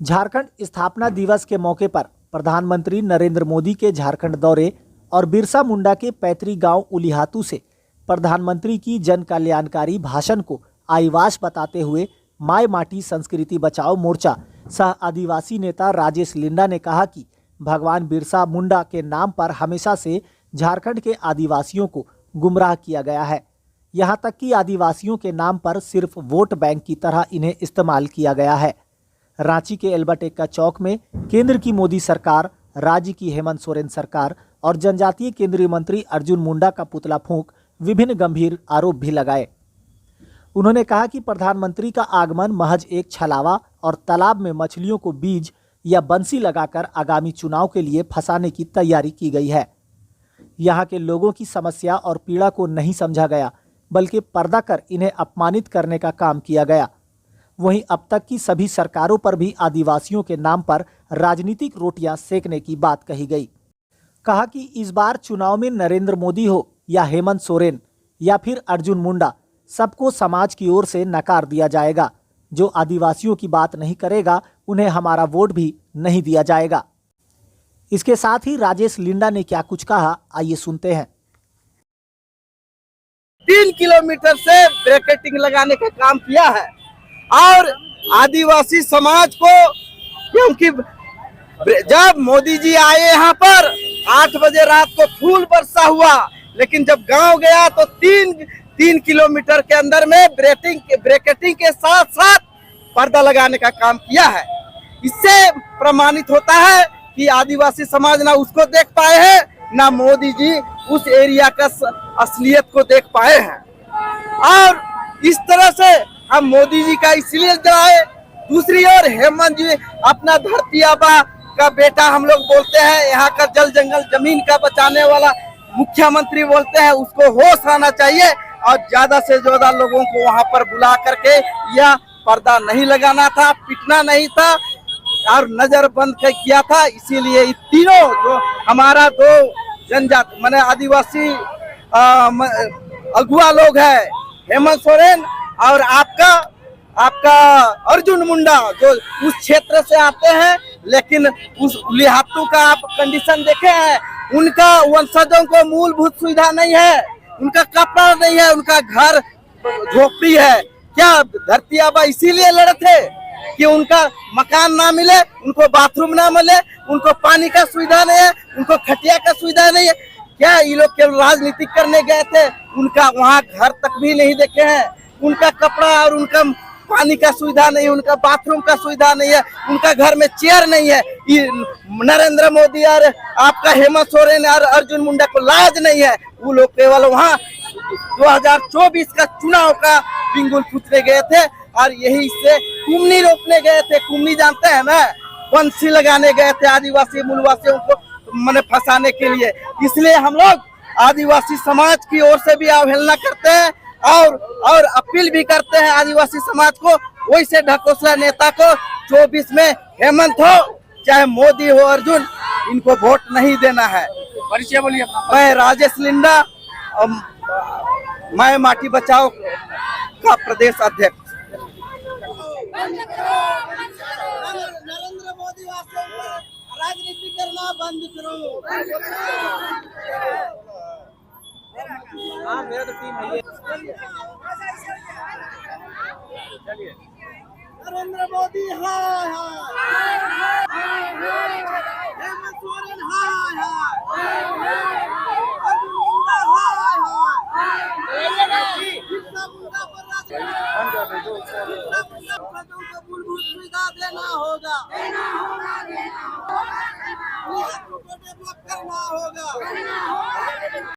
झारखंड स्थापना दिवस के मौके पर प्रधानमंत्री नरेंद्र मोदी के झारखंड दौरे और बिरसा मुंडा के पैतृक गांव उलिहातू से प्रधानमंत्री की जन कल्याणकारी भाषण को आईवाश बताते हुए माय माटी संस्कृति बचाओ मोर्चा सह आदिवासी नेता राजेश लिंडा ने कहा कि भगवान बिरसा मुंडा के नाम पर हमेशा से झारखंड के आदिवासियों को गुमराह किया गया है। यहाँ तक कि आदिवासियों के नाम पर सिर्फ वोट बैंक की तरह इन्हें इस्तेमाल किया गया है। रांची के एल्बर्ट चौक में केंद्र की मोदी सरकार, राज्य की हेमंत सोरेन सरकार और जनजातीय केंद्रीय मंत्री अर्जुन मुंडा का पुतला फूंक विभिन्न गंभीर आरोप भी लगाए। उन्होंने कहा कि प्रधानमंत्री का आगमन महज एक छलावा और तालाब में मछलियों को बीज या बंसी लगाकर आगामी चुनाव के लिए फंसाने की तैयारी की गई है। यहाँ के लोगों की समस्या और पीड़ा को नहीं समझा गया, बल्कि पर्दा कर इन्हें अपमानित करने का काम किया गया। वहीं अब तक की सभी सरकारों पर भी आदिवासियों के नाम पर राजनीतिक रोटियां सेकने की बात कही गई। कहा कि इस बार चुनाव में नरेंद्र मोदी हो या हेमंत सोरेन या फिर अर्जुन मुंडा, सबको समाज की ओर से नकार दिया जाएगा। जो आदिवासियों की बात नहीं करेगा उन्हें हमारा वोट भी नहीं दिया जाएगा। इसके साथ ही राजेश लिंडा ने क्या कुछ कहा, आइए सुनते हैं। 3 किलोमीटर से ब्रैकेटिंग लगाने का काम किया है और आदिवासी समाज को, क्योंकि जब मोदी जी आए यहाँ पर 8 बजे रात को फूल बरसा हुआ, लेकिन जब गांव गया तो 3 किलोमीटर के अंदर में ब्रैकेटिंग के साथ साथ पर्दा लगाने का काम किया है। इससे प्रमाणित होता है कि आदिवासी समाज ना उसको देख पाए हैं, ना मोदी जी उस एरिया का असलियत को देख पाए हैं। और इस तरह से हम मोदी जी का इसलिए जलाए। दूसरी ओर हेमंत जी अपना धरती आबा का बेटा हम लोग बोलते हैं, यहाँ का जल जंगल जमीन का बचाने वाला मुख्यमंत्री बोलते हैं, उसको होश आना चाहिए और ज्यादा से ज्यादा लोगों को वहाँ पर बुला करके यह पर्दा नहीं लगाना था, पिटना नहीं था और नजर बंद किया था। इसीलिए तीनों जो हमारा 2 जनजाति माने आदिवासी अगुआ लोग है, हेमंत सोरेन और आपका अर्जुन मुंडा, जो उस क्षेत्र से आते हैं, लेकिन उस उलिहातू का आप कंडीशन देखे हैं, उनका वंशजों को मूलभूत सुविधा नहीं है, उनका कपड़ा नहीं है, उनका घर झोपड़ी है। क्या धरती आबा इसीलिए लड़े थे कि उनका मकान ना मिले, उनको बाथरूम ना मिले, उनको पानी का सुविधा नहीं है, उनको खटिया का सुविधा नहीं है? क्या ये लोग केवल राजनीति करने गए थे? उनका वहाँ घर तक भी नहीं देखे हैं, उनका कपड़ा और उनका पानी का सुविधा नहीं, उनका बाथरूम का सुविधा नहीं है, उनका घर में चेयर नहीं है। ये नरेंद्र मोदी और आपका हेमंत सोरेन और अर्जुन मुंडा को लाज नहीं है। वो लोग केवल वहाँ 2024 का चुनाव का बिंगुल पूछने गए थे और यही से कुमनी रोकने गए थे। कुमनी जानते हैं ना, बंसी लगाने गए थे आदिवासी मूलवासियों को मैंने फंसाने के लिए। इसलिए हम लोग आदिवासी समाज की ओर से भी अवहेलना करते हैं और अपील भी करते हैं आदिवासी समाज को, वैसे ढकोसला नेता को 24 में हेमंत हो चाहे मोदी हो अर्जुन, इनको वोट नहीं देना है। परिचय बोलिए अपना। मैं राजेश लिंडा, माय माटी बचाओ का प्रदेश अध्यक्ष। नरेंद्र मोदी राजनीति करना बंद करो। हाँ, मेरा तो टीम है। चलिए। नरेंद्र मोदी हाय हाय, हेमंत सोरेन हाय हाय, अर्जुन मुंडा हाय हाय, बिरसा मुंडा पर मूलभूत सुविधा देना होगा।